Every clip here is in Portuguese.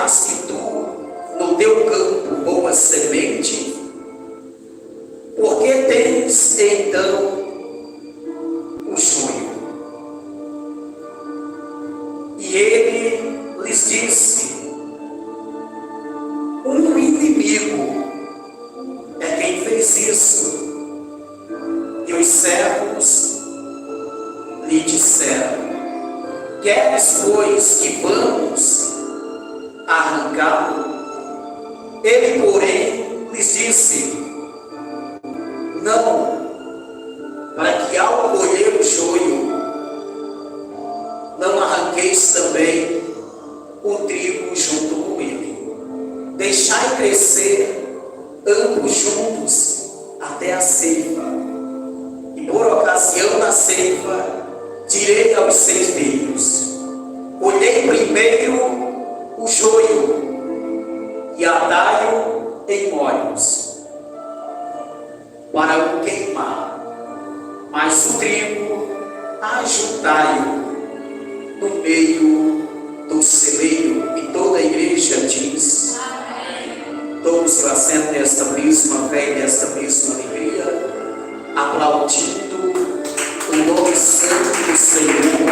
semeaste tu no teu campo boa semente, por que tens então o joio? E ele lhes disse: um inimigo é quem fez isso. E os servos lhe disseram: queres, pois, que vamos arrancá-lo? Ele, porém, lhes disse: não, para que ao colher o joio, não arranqueis também o trigo junto com ele. Deixai crescer ambos juntos até a ceifa. E por ocasião da ceifa, direi aos ceifeiros: colhei primeiro o joio e atai-o em molhos para o queimar, mas o trigo ajuntai-o no meio do celeiro. E toda a igreja diz: amém. Tome-se o assento desta mesma fé e desta mesma alegria, aplaudindo o nome santo do Senhor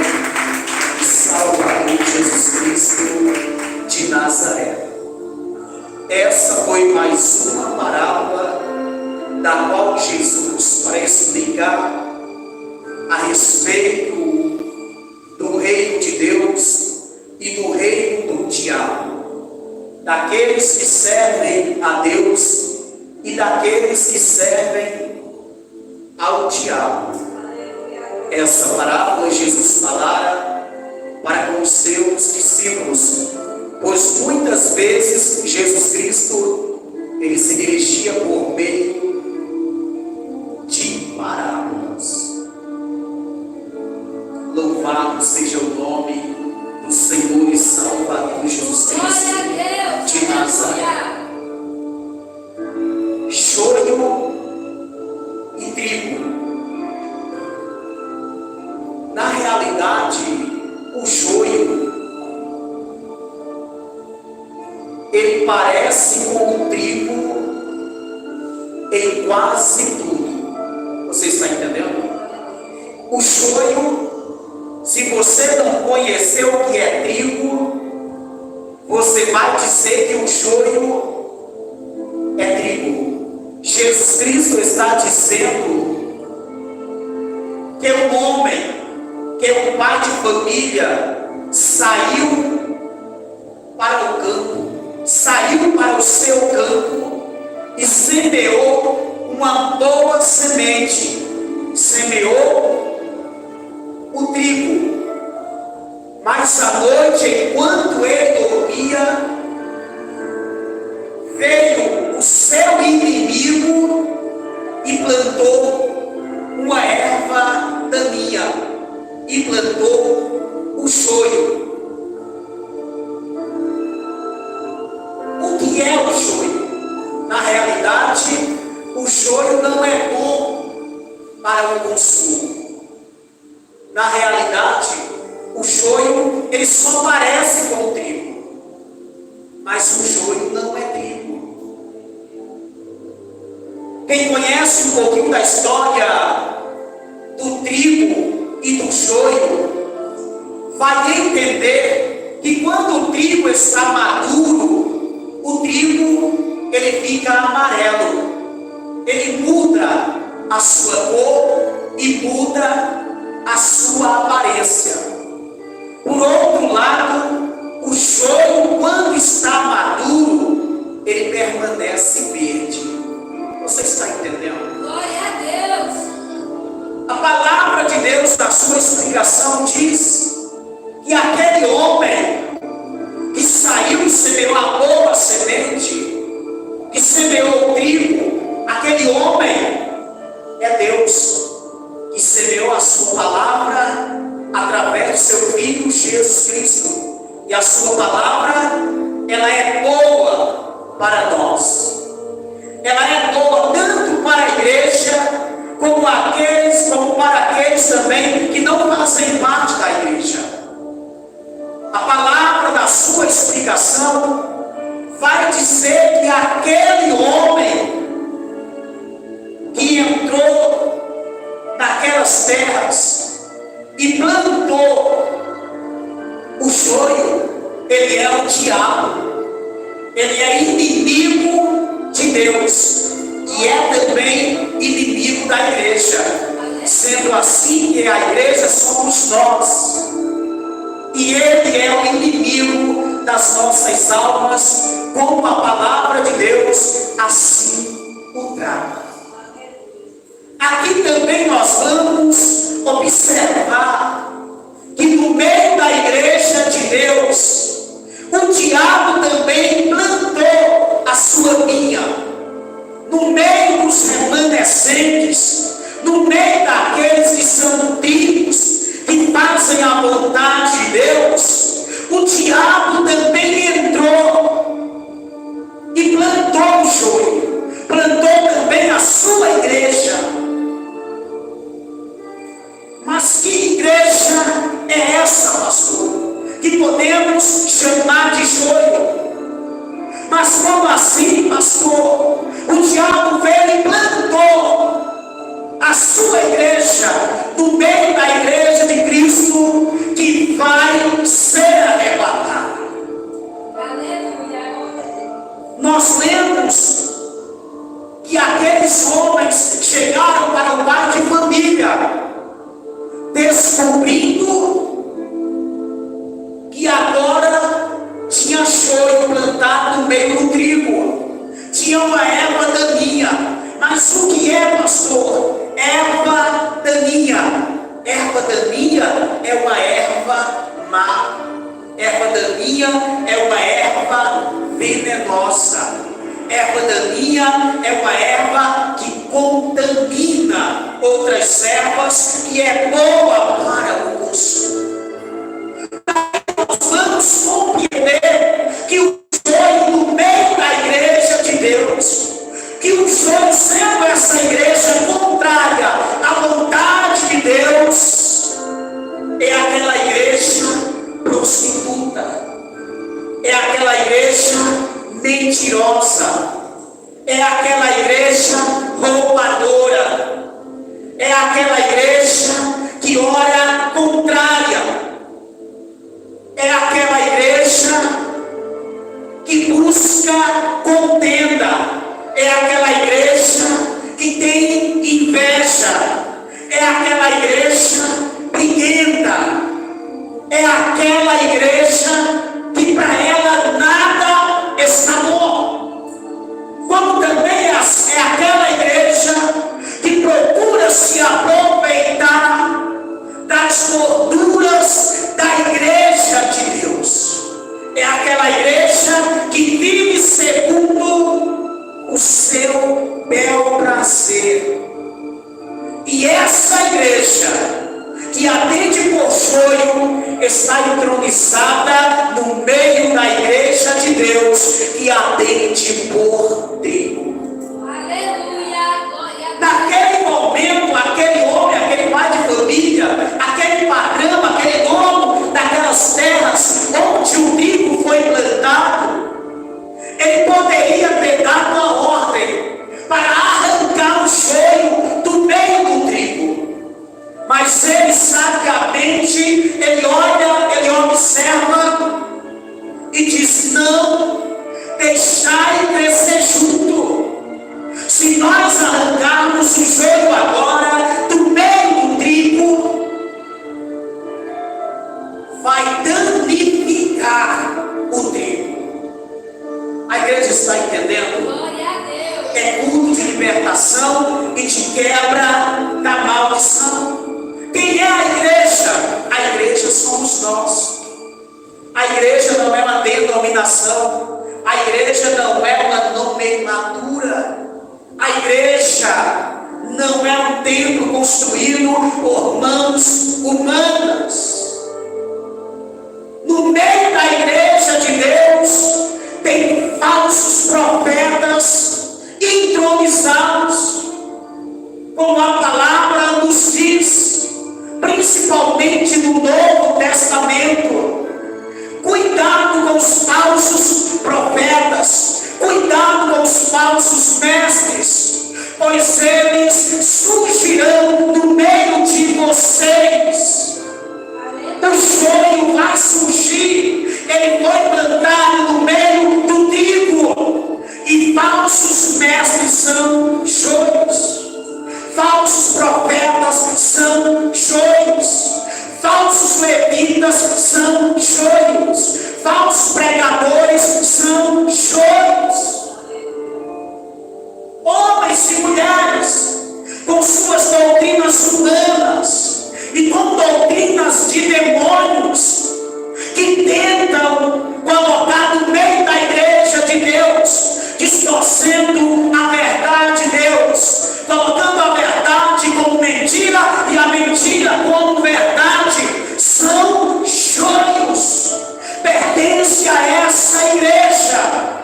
e Salvador Jesus Cristo de Nazaré. Essa foi mais uma parábola da qual Jesus, para explicar a respeito do reino de Deus e do reino do diabo, daqueles que servem a Deus e daqueles que servem ao diabo. Essa parábola Jesus falara para com os seus discípulos, pois muitas vezes Jesus Cristo, ele se dirigia por meio de parábolas. Louvado seja o nome do Senhor e Salvador Jesus Cristo de Nazaré. Joio e trigo. Na realidade, o joio, ele parece com o trigo em quase tudo. Você está entendendo? O joio, se você não conhecer o que é trigo, você vai dizer que o joio é trigo. Jesus Cristo está dizendo que um homem, que um pai de família, saiu para o campo, saiu para o seu campo e semeou uma boa semente, semeou o trigo. Mas à noite, enquanto ele dormia, veio o seu inimigo e plantou uma erva daninha, e plantou o joio. O que é o joio? Na realidade, o joio não é bom para o consumo. Na realidade, o joio, ele só parece com o trigo, mas o joio não é trigo. Quem conhece um pouquinho da história do trigo e do joio vai entender que quando o trigo está maduro, o trigo, ele fica amarelo, ele muda a sua cor e muda a sua aparência. Por outro lado, o joio, quando está maduro, ele permanece verde. Você está entendendo? Glória a Deus. A palavra de Deus, na sua explicação, diz que aquele homem que saiu e semeou a boa semente, que semeou o trigo, aquele homem é Deus, que semeou a sua palavra através do seu Filho Jesus Cristo. E a sua palavra, ela é boa para nós. Ela é boa tanto para a igreja, como para aqueles também que não fazem parte da igreja. A palavra da sua explicação vai dizer que aquele homem que entrou naquelas terras e plantou o joio, ele é o diabo, ele é inimigo de Deus e é também inimigo da igreja. Sendo assim, que a igreja somos nós, e ele é o inimigo das nossas almas, como a palavra de Deus assim o trata. Aqui também nós vamos observar que no meio da igreja de Deus, o diabo também plantou a sua vinha. No meio dos remanescentes, no meio daqueles que são nutridos, que fazem a vontade de Deus, o diabo também entrou e plantou o joio, plantou também a sua igreja. Mas que igreja é essa, pastor? Que podemos chamar de joio? Mas como assim, pastor? O diabo veio e plantou a sua igreja no meio da igreja de Cristo, que vai ser arrebatada. Nós lemos que aqueles homens chegaram para o pai de família, descobrindo que agora tinha joio plantado no meio do trigo, tinha uma erva daninha. Mas o que é, pastor? Erva daninha. Erva daninha é uma erva má. Erva daninha é uma erva venenosa. Erva daninha é uma erva que contamina outras ervas e é boa para o consumo. Nós vamos compreender que o joio no meio da igreja de Deus, que o joio sendo essa igreja contrária à vontade de Deus, é aquela igreja prostituta, é aquela igreja mentirosa, é aquela igreja roubadora, é aquela igreja que ora contrária, é aquela igreja que busca contenda, é aquela igreja que tem inveja, é aquela igreja briguenta, é aquela igreja que para ela nada está bom. Como também é aquela igreja que procura se aproveitar das gorduras da igreja de Deus. É aquela igreja que vive segundo o seu bel prazer. E essa igreja que atende por joio está entronizada no meio da igreja de Deus que atende por Deus. Naquele momento, aquele homem, aquele pai de família, aquele patrão, aquele dono daquelas terras onde o trigo foi plantado, ele poderia ter dado uma ordem para arrancar o joio do meio do trigo. Mas ele sabiamente, ele olha, ele observa e diz: não, deixai crescer junto. Se nós arrancarmos o joio agora do meio do trigo, vai danificar o trigo. A igreja está entendendo? É culto de libertação e de quebra da maldição. Quem é a igreja? A igreja somos nós. A igreja não é uma denominação. A igreja não é uma nomenclatura. A igreja não é um templo construído por mãos humanas. No meio da igreja de Deus tem falsos profetas entronizados, como a palavra nos diz, principalmente no Novo Testamento. Cuidado com os falsos profetas, pois eles surgirão no meio de vocês. O joio vai surgir, ele foi plantado no meio do trigo, e falsos mestres são joios, falsos profetas são joios, falsos levitas são joios, falsos pregadores são joios. Homens e mulheres com suas doutrinas humanas e com doutrinas de demônios que tentam colocar no meio da igreja de Deus, distorcendo a verdade de Deus, colocando a verdade como mentira e a mentira como verdade, são joios. Pertence a essa igreja.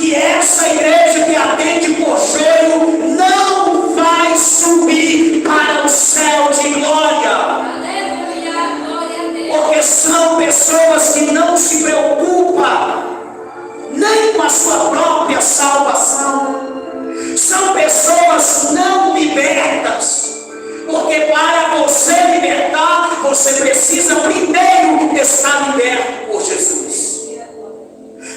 E essa igreja que atende por joio não vai subir para o céu de glória. Aleluia, glória a Deus. Porque são pessoas que não se preocupam nem com a sua própria salvação. São pessoas não libertas. Porque para você libertar, você precisa primeiro estar liberto por Jesus.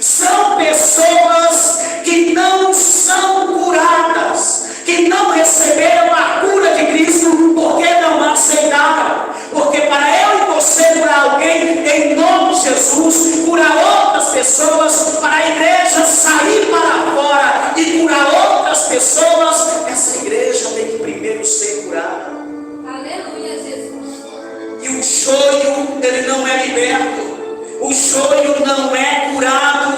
São pessoas que não são curadas, que não receberam a cura de Cristo porque não aceitaram. Porque para eu e você curar alguém em nome de Jesus, curar outras pessoas, para a igreja sair para fora e curar outras pessoas, essa igreja tem que primeiro ser curada. Aleluia, Jesus. E o joio, ele não é liberto. O joio não é curado.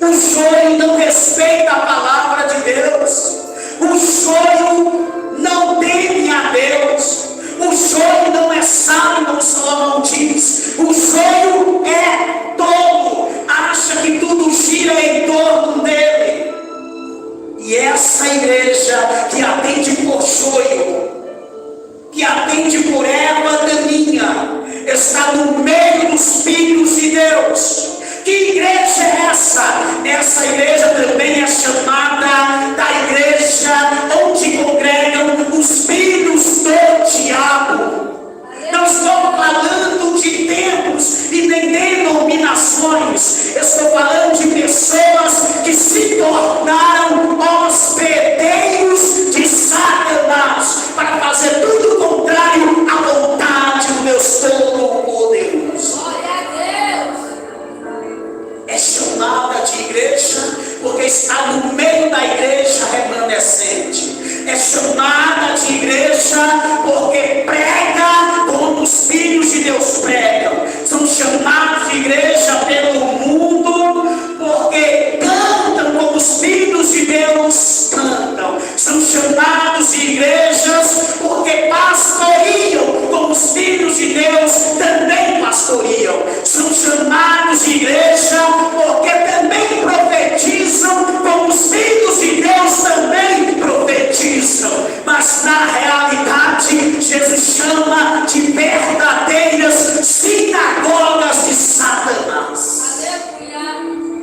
O joio não respeita a palavra de Deus. O joio não teme a Deus. O joio não é sábio, como Salomão diz. O joio é tolo. Acha que tudo gira em torno dele. E essa igreja que atende por joio, que atende por erva daninha, está no meio dos filhos de Deus. Que igreja é essa? Essa igreja também é chamada da igreja onde congregam os filhos do diabo. Não estou falando de templos e nem denominações. Estou falando de pessoas que se tornaram hospedeiros de Satanás para fazer tudo o contrário à vontade do Deus Todo-Poderoso. Glória a Deus. É chamada de igreja porque está no meio da igreja remanescente. É chamada de igreja porque prega como os filhos de Deus pregam. São chamados de igreja pelo mundo porque cantam como os filhos de Deus cantam. São chamados de igrejas porque pastoreiam como os filhos de Deus também pastoreiam. São chamados de igreja porque também profetizam como os filhos de Deus também profetizam. Mas na realidade, Jesus chama de verdadeiras sinagogas de Satanás. Aleluia.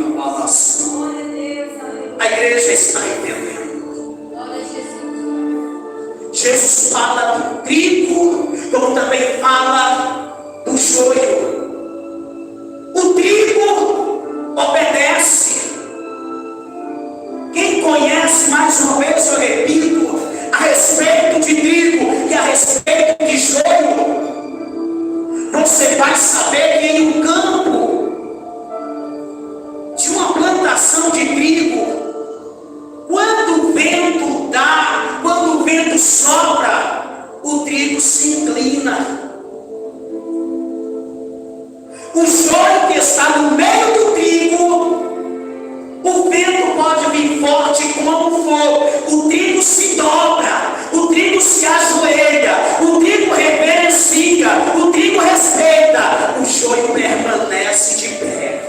Glória a Deus. A igreja está entendendo. Glória a Jesus. Jesus fala do trigo, como também fala do joio. O trigo obedece. Quem conhece, mais uma vez eu repito, a respeito de trigo e a respeito de joio, você vai saber que em um campo de uma plantação de trigo, quando o vento dá, quando o vento sopra, o trigo se inclina. O joio que está no meio do trigo, o vento pode vir forte como for, o trigo se dobra, o trigo se ajoelha, o trigo reverencia, o trigo respeita, o joio permanece de pé.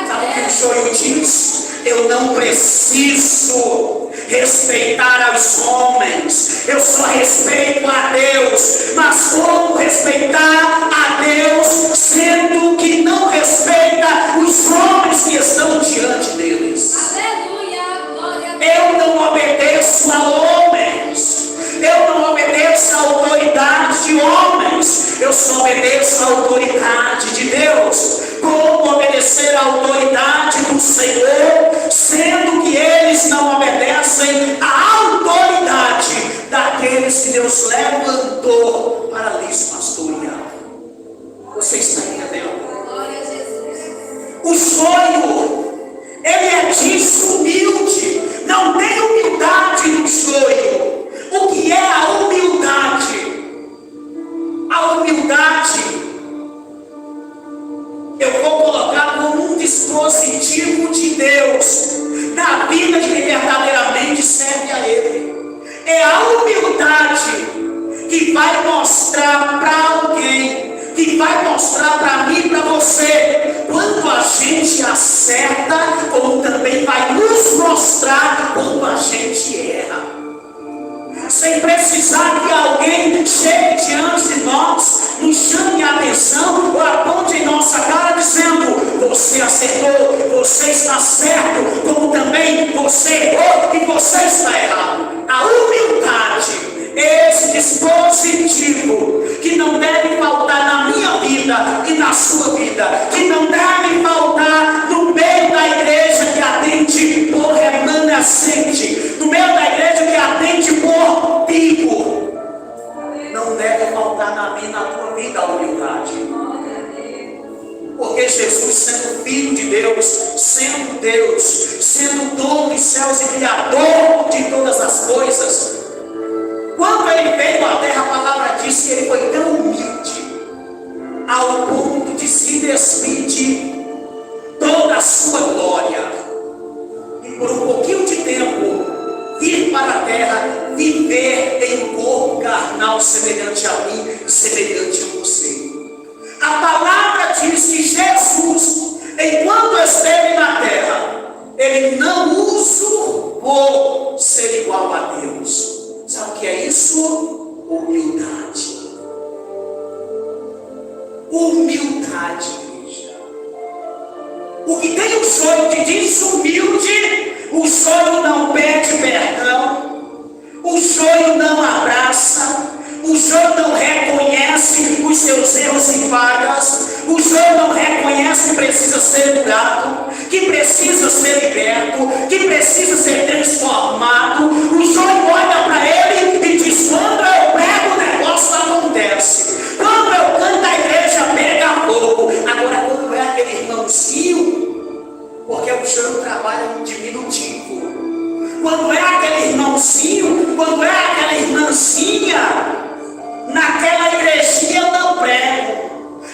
Sabe o que o joio diz? Eu não preciso respeitar os homens, eu só respeito a Deus. Mas como respeitar a Deus, sendo que não respeita os homens que estão diante deles? Senhor, sendo que eles não obedecem à autoridade daqueles que Deus levantou para lhes pastorear. Você está entendendo? Glória a Jesus. O sonho, ele é disso humilde. Não tem humildade no sonho. O que é a humildade? A humildade, eu vou colocar como um dispositivo de Deus na vida de quem verdadeiramente serve a Ele. É a humildade que vai mostrar para alguém, que vai mostrar para mim e para você, quando a gente acerta, como também vai nos mostrar quando a gente erra. Sem precisar que alguém chegue diante de nós, nos chame a atenção ou aponte em nossa cara dizendo: você acertou, você está certo, como também você errou e você está errado. A humildade, esse dispositivo que não deve faltar na minha vida e na sua vida, que não deve faltar no meio da igreja que atende por remanescente, no meio da igreja que atende por pico. Não deve faltar na minha e na tua vida a humildade. Porque Jesus, sendo Filho de Deus, sendo Deus, sendo dono dos céus e Criador de todas as coisas, quando ele veio à terra, a palavra diz que ele foi tão humilde ao ponto de se despir de toda a sua glória e por um pouquinho de tempo vir para a terra, viver em um corpo carnal semelhante a mim, semelhante a você. A palavra diz que Jesus, enquanto esteve na terra, ele não usurpou ser igual a Deus. Sabe o que é isso? Humildade. Humildade, igreja. O que tem o sonho de desumilde, o sonho não pede perdão, o sonho não abraça, o sonho não reconhece os seus erros e falhas, o sonho não reconhece que precisa ser curado, que precisa ser liberto, que precisa ser transformado. O sonho olha para ele e diz: quando eu prego, o negócio acontece. Quando eu canto, a igreja pega fogo. Agora, quando é aquele irmãozinho, porque o sonho trabalha no diminutivo, quando é aquele irmãozinho, quando é aquela irmãzinha, naquela igrejinha eu não prego,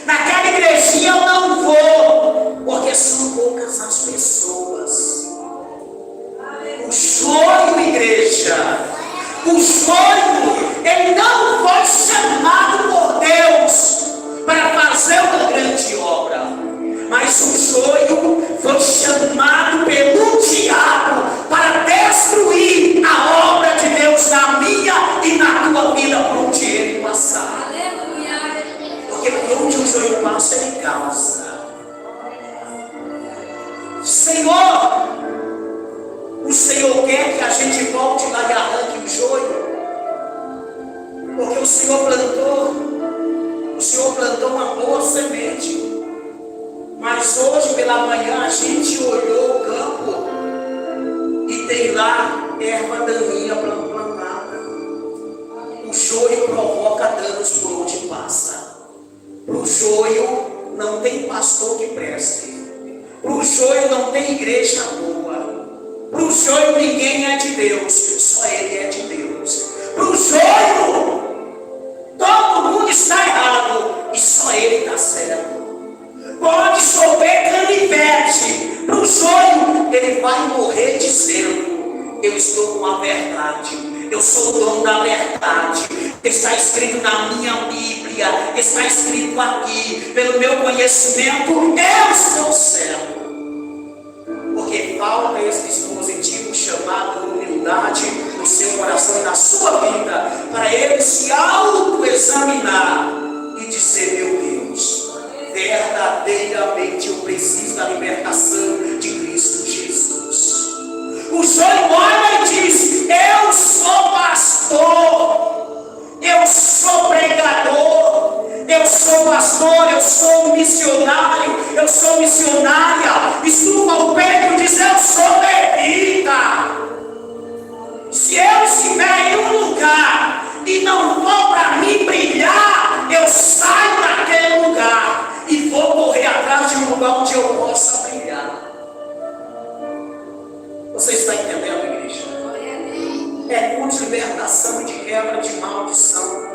naquela igrejinha eu não vou, porque são poucas as pessoas. O sonho, igreja, o sonho, ele não foi chamado por Deus para fazer uma grande obra, mas o sonho foi chamado pelo diabo para destruir a obra de Deus na minha e na tua vida, por onde ele passar. Aleluia. Porque por onde o sonho passa, ele causa. Senhor, o Senhor quer que a gente volte lá e arranque o joio, porque o Senhor plantou uma boa semente. Mas hoje pela manhã a gente olhou o campo e tem lá erva daninha plantada. O joio provoca danos por onde passa. Para o joio não tem pastor que preste. Para o joio não tem igreja boa. Para o joio ninguém é de Deus, só ele é de Deus. Para o joio todo mundo está errado e só ele está certo. Pode chover canivete, para o sonho ele vai morrer dizendo: eu estou com a verdade, eu sou o dono da verdade. Está escrito na minha Bíblia, está escrito aqui, pelo meu conhecimento, eu estou certo. Porque falta esse dispositivo chamado humildade no seu coração e na sua vida, para ele se autoexaminar e dizer: meu Deus, verdadeiramente eu preciso da libertação de Cristo Jesus. O sonho olha e diz: eu sou pastor, eu sou pregador, eu sou pastor, eu sou missionário, eu sou missionária. Estufa o peito e diz: eu sou levita. Se eu estiver em um lugar e não for para mim brilhar, eu saio daquele lugar e vou correr atrás de um lugar onde eu possa brilhar. Você está entendendo, igreja? É culto de libertação e de quebra de maldição.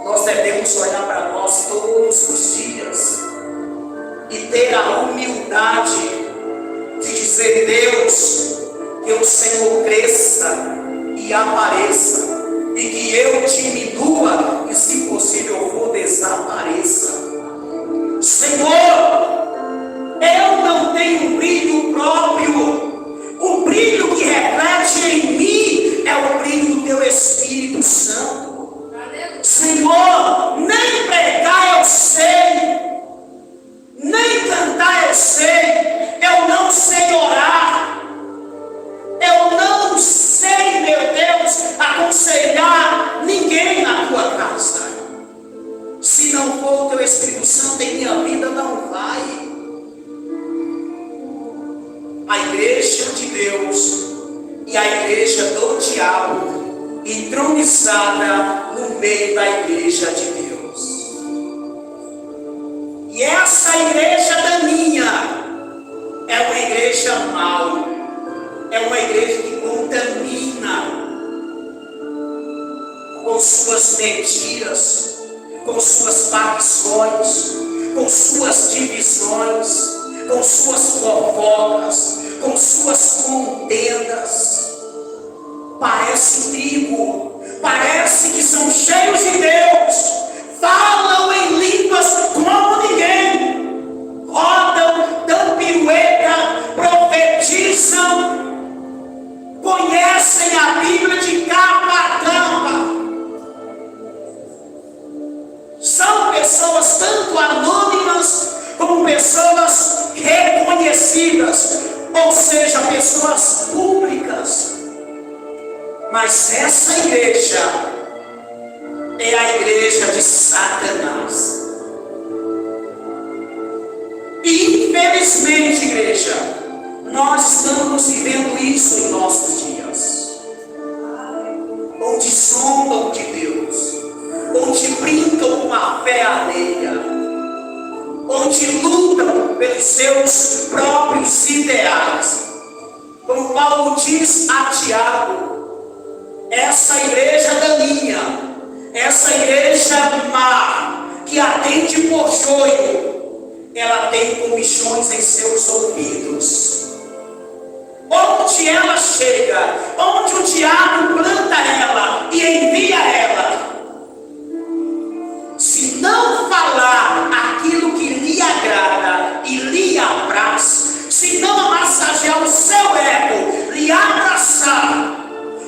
Nós devemos olhar para nós todos os dias e ter a humildade de dizer: Deus, que o Senhor cresça e apareça, e que eu diminua e, se possível, eu desapareça. Senhor, eu não tenho brilho próprio. O brilho que reflete em mim é o brilho do teu Espírito Santo. Senhor, nem pregar eu sei, nem cantar eu sei, eu não sei orar, eu não sei, meu Deus, aconselhar ninguém na tua casa. Se não for o teu Espírito Santo em minha vida, não vai. A igreja de Deus e a igreja do diabo, entronizada no meio da igreja de Deus. E essa igreja daninha é uma igreja mau, é uma igreja que contamina com suas mentiras, com suas facções, com suas divisões, com suas fofocas, com suas contendas. Parece trigo, parece que são cheios de Deus, falam em línguas como ninguém, rodam, dão pirueta, profetizam, conhecem a Bíblia de capa a capa. São pessoas tanto anônimas como pessoas reconhecidas, ou seja, pessoas públicas. Mas essa igreja é a igreja de Satanás. E infelizmente, igreja, nós estamos vivendo isso em nossos dias, onde zombam de Deus, onde brincam com a fé alheia, onde lutam pelos seus próprios ideais. Como Paulo diz a Tiago, essa igreja daninha, essa igreja má, que atende por joio, ela tem comichões em seus ouvidos. Onde ela chega, onde o diabo planta ela e envia ela, se não falar aquilo que lhe agrada e lhe apraz, se não amassagear o seu ego, lhe abraçar,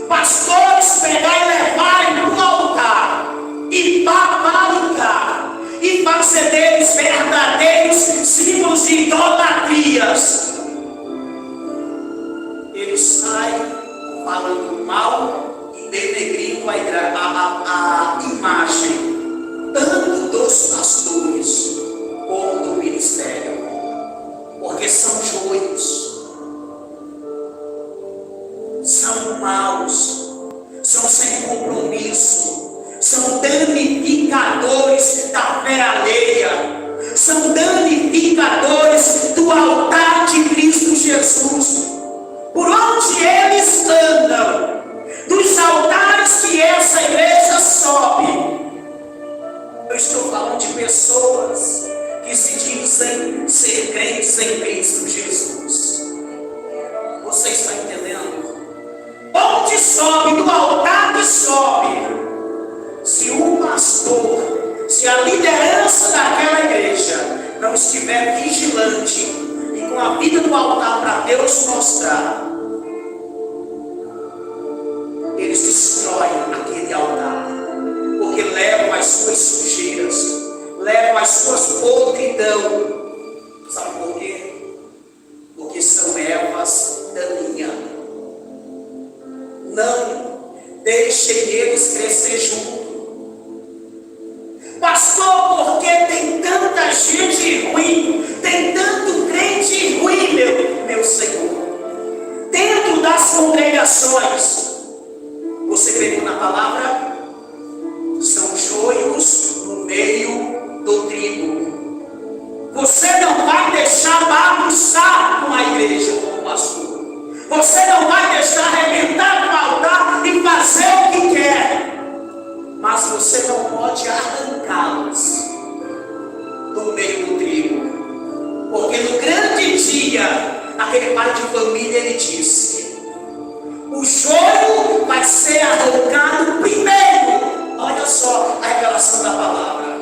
pastores pegar e levarem para o altar e paparicar e fazer deles verdadeiros símbolos de idolatrias, eles saem falando mal e denegrindo a imagem tanto dos pastores como do ministério, porque são joios, são maus, são sem compromisso, são danificadores da fé alheia, são danificadores do altar de Cristo Jesus. Por onde eles andam, dos altares que essa igreja sobe, eu estou falando de pessoas que se dizem ser crentes em Cristo Jesus. Você está entendendo? Onde sobe, do altar que sobe, se o pastor, se a liderança daquela igreja não estiver vigilante e com a vida do altar para Deus mostrar, eles destroem aquele altar, porque levam as suas sujeiras, levam as suas podridão. Sabe por quê? Porque são ervas daninhas. Não deixem eles crescer junto. Pastor, porque tem tanta gente ramificações. Você pegou na palavra? São joios no meio do trigo. Você não vai deixar bagunçar com a igreja, como pastor. Você não vai deixar arrebentar com o altar e fazer o que quer. Mas você não pode arrancá-los do meio do trigo. Porque no grande dia, aquele pai de família, ele disse: o joio vai ser arrancado primeiro. Olha só a revelação da palavra.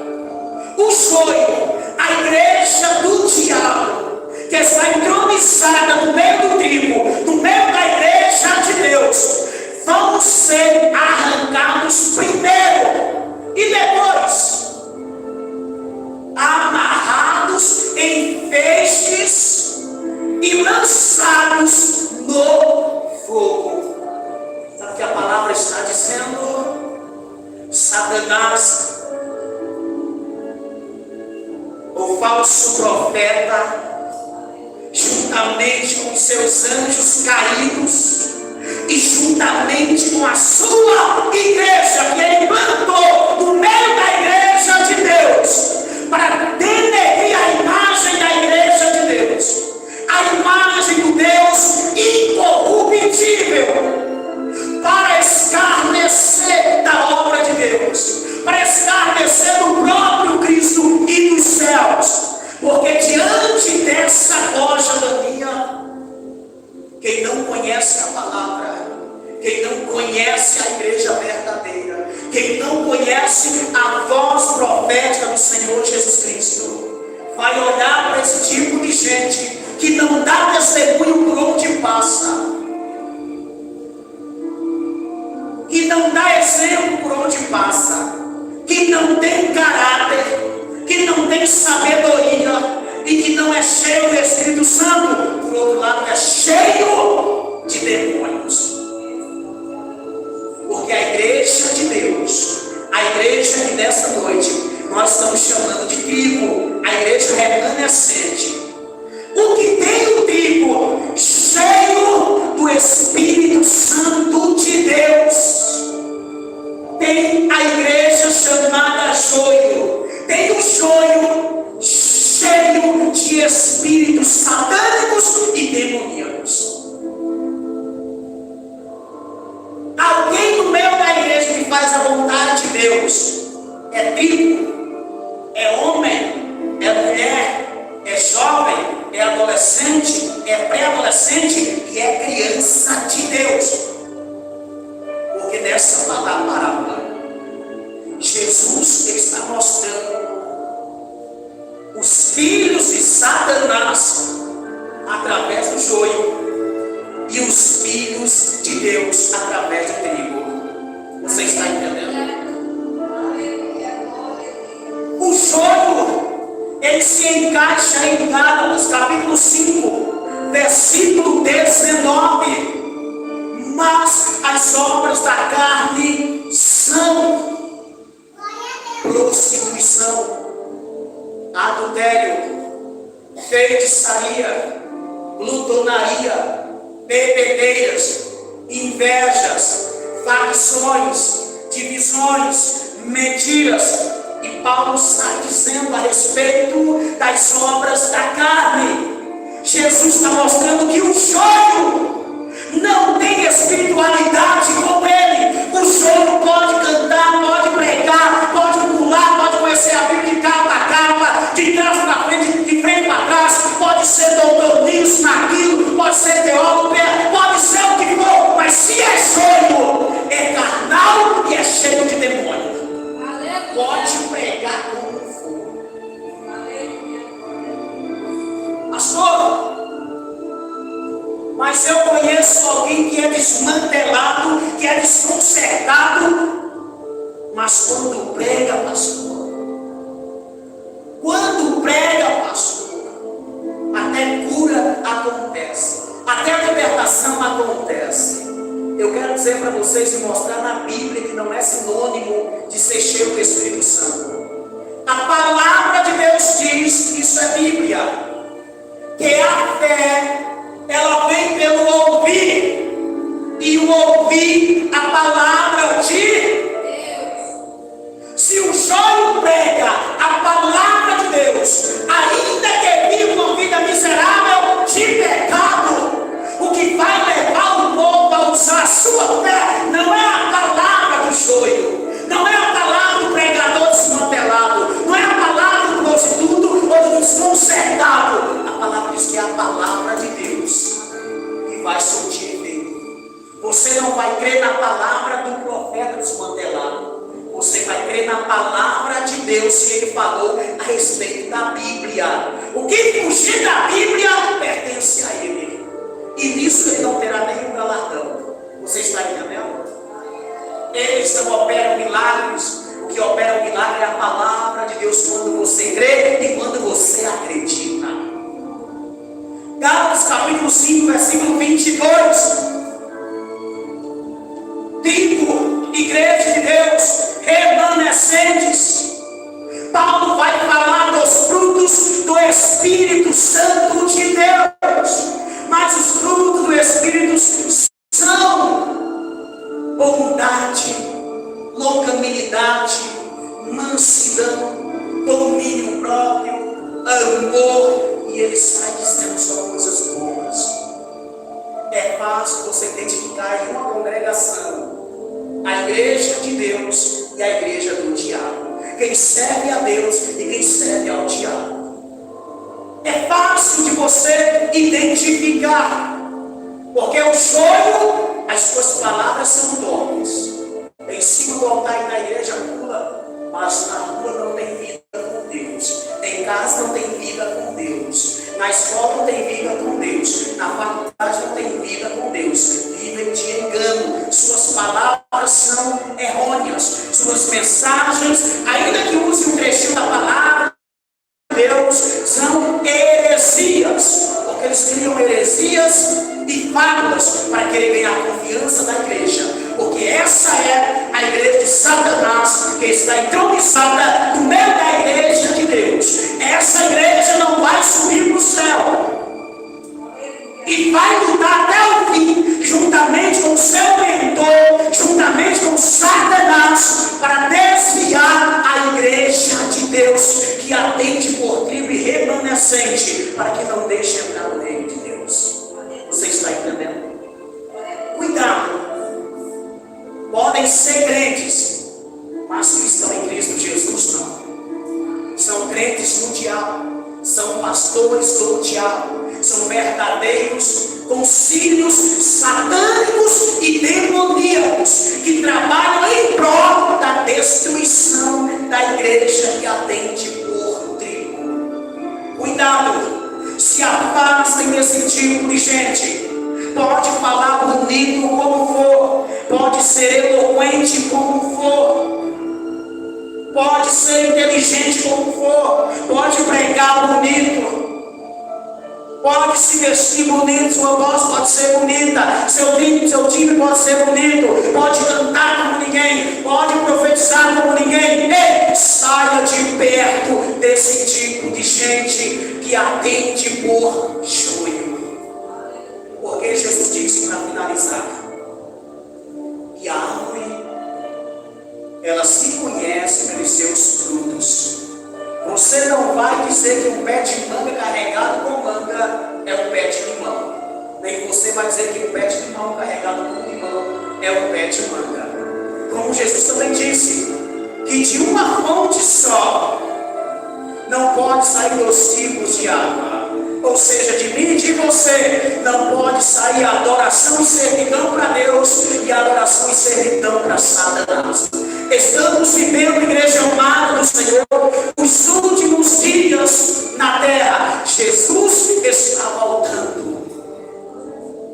O joio, a igreja do diabo, que está entronizada no meio do trigo, no meio da igreja de Deus, vão ser arrancados primeiro e depois amarrados em feixes e lançados no fogo. Sabe o que a palavra está dizendo? Satanás, o falso profeta, juntamente com seus anjos caídos e juntamente com a sua igreja, que ele plantou no meio da igreja de Deus, para denegrir a imagem da igreja de Deus, a imagem do Deus incorruptível, para escarnecer da obra de Deus, para escarnecer do próprio Cristo e dos céus. Porque diante dessa loja daninha, quem não conhece a palavra, quem não conhece a igreja verdadeira, quem não conhece a voz profética do Senhor Jesus Cristo, vai olhar para esse tipo de gente que não dá testemunho por onde passa, que não dá exemplo por onde passa, que não tem caráter, que não tem sabedoria e que não é cheio do Espírito Santo. Por outro lado, é cheio de demônios. Porque a igreja de Deus, a igreja que nessa noite nós estamos chamando de trigo, a igreja remanescente, o que tem o trigo cheio do Espírito Santo de Deus, tem a igreja chamada joio, tem o joio cheio de espíritos satânicos e demoníacos. Alguém no meio da igreja que faz a vontade de Deus é trigo, é homem, é mulher, é jovem, é adolescente, é pré-adolescente e é criança de Deus. Porque nessa parábola, Jesus está mostrando os filhos de Satanás através do joio e os filhos de Deus através do trigo. Você está entendendo? O joio, ele se encaixa em Gálatas capítulo 5, versículo 19. Mas as obras da carne são prostituição, adultério, feitiçaria, glutonaria, bebedeiras, invejas, facções, divisões, mentiras. E Paulo está dizendo a respeito das obras da carne. Jesus está mostrando que o joio não tem espiritualidade com ele. O joio pode cantar, pode pregar, pode pular, pode conhecer a Bíblia de capa a capa, de trás para frente, de frente para trás, pode ser doutor nisso, naquilo, pode ser teólogo, pode ser o que for, mas se é joio, é carnal e é cheio de demônio. Pode pregar como for. Pastor, mas eu conheço alguém que é desmantelado, que é desconcertado, mas quando prega, pastor, até cura acontece, até a libertação acontece. Eu quero dizer para vocês e mostrar na Bíblia que não é sinônimo de ser cheio do Espírito Santo. A palavra de Deus diz, isso é Bíblia, que a fé, ela vem pelo ouvir, e preciso ouvir a palavra de Deus. Se o joio prega a palavra de Deus, ainda que viva uma vida miserável de pecado, o que vai levar o povo a usar a sua fé não é a palavra do joio, não é a palavra do pregador desmantelado, não é a palavra do prostituto ou do desconcertado. A palavra diz que é a palavra de Deus que vai surtir efeito. Você não vai crer na palavra do profeta desmantelado. Você vai crer na palavra de Deus que ele falou a respeito da Bíblia. O que fugir da Bíblia pertence a ele. E nisso ele não terá nenhum galardão. Você está entendendo? Eles não operam milagres. O que opera o milagre é a palavra de Deus quando você crê e quando você acredita. Gálatas capítulo 5, versículo 22. Tipo, igreja de Deus, remanescentes. Paulo vai falar dos frutos do Espírito Santo de Deus. Mas os frutos do Espírito são bondade, longanimidade, mansidão, domínio próprio, amor. E ele sai dizendo só coisas boas. É fácil você identificar em uma congregação a igreja de Deus e a igreja do diabo. Quem serve a Deus e quem serve ao diabo. É fácil de você identificar, porque o joio, as suas palavras são doces. Em cima do altar e na igreja pula, mas na rua não tem vida com Deus. Em casa não tem vida com Deus. Na escola não tem vida com Deus. Na faculdade não tem vida com Deus. Vivem de engano. Suas palavras são errôneas. Suas mensagens, ainda que use um trechinho da palavra de Deus, são heresias. Porque eles criam heresias e fábulas para querer ganhar a confiança da igreja. Porque essa é a igreja de Satanás, que está entronizada no meio da igreja de Deus. Essa igreja não vai subir para o céu. E vai lutar até o fim, juntamente com o seu mentor, juntamente com Satanás, para desviar a igreja de Deus, que atende por tribo e remanescente, para que não deixe entrar no reino de Deus. Você está entendendo? Cuidado. Podem ser crentes, mas que estão em Cristo Jesus não. São crentes no diabo, são pastores do diabo, são verdadeiros concílios satânicos e demoníacos que trabalham em prol da destruição da igreja que atende por trigo. Cuidado, se afastem desse tipo de gente. Pode falar bonito como for, pode ser eloquente como for, pode ser inteligente como for, pode pregar bonito, pode se vestir bonito, sua voz pode ser bonita, seu time pode ser bonito, pode cantar como ninguém, pode profetizar como ninguém. Ei, saia de perto desse tipo de gente que atende por joio. Porque Jesus disse, para finalizar, que a árvore, ela se conhece pelos seus frutos. Você não vai dizer que um pé de manga carregado com manga é um pé de limão. Nem você vai dizer que um pé de limão carregado com limão é um pé de manga. Como Jesus também disse, que de uma fonte só não pode sair 2 tipos de água. Ou seja, de mim e de você não pode sair adoração e servidão para Deus e adoração e servidão para Satanás. Estamos vivendo, igreja amada do Senhor, os últimos dias na terra. Jesus está voltando.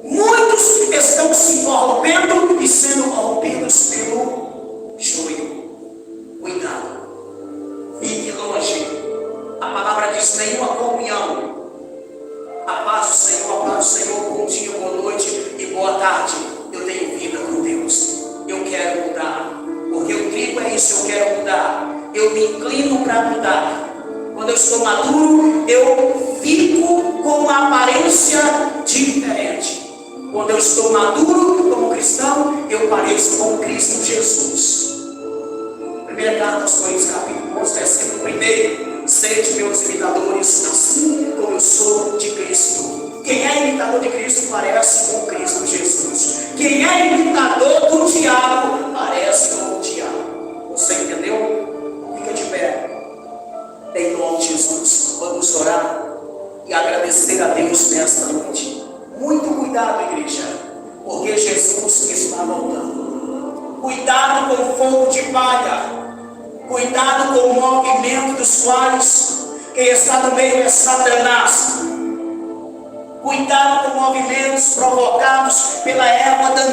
Muitos estão se corrompendo e sendo corrompidos pelo joio. Cuidado, fique longe. A palavra diz: nenhuma comunhão. A paz do Senhor, bom dia, boa noite e boa tarde. Eu tenho vida com Deus. Eu quero mudar. Porque o trigo é isso, eu quero mudar. Eu me inclino para mudar. Quando eu estou maduro, eu fico com uma aparência diferente. Quando eu estou maduro como cristão, eu pareço com Cristo Jesus. Primeira carta aos Coríntios, capítulo 11, versículo 1. Sede meus imitadores, assim como eu sou de Cristo. Quem é imitador de Cristo parece com Cristo Jesus. Quem é imitador do diabo parece com o diabo. Você entendeu? Fica de pé. Em nome de Jesus, vamos orar e agradecer a Deus nesta noite. Muito cuidado, igreja, porque Jesus está voltando. Cuidado com o fogo de palha. Cuidado com o movimento dos quais quem está no meio é Satanás. Cuidado com movimentos provocados pela erva daninha.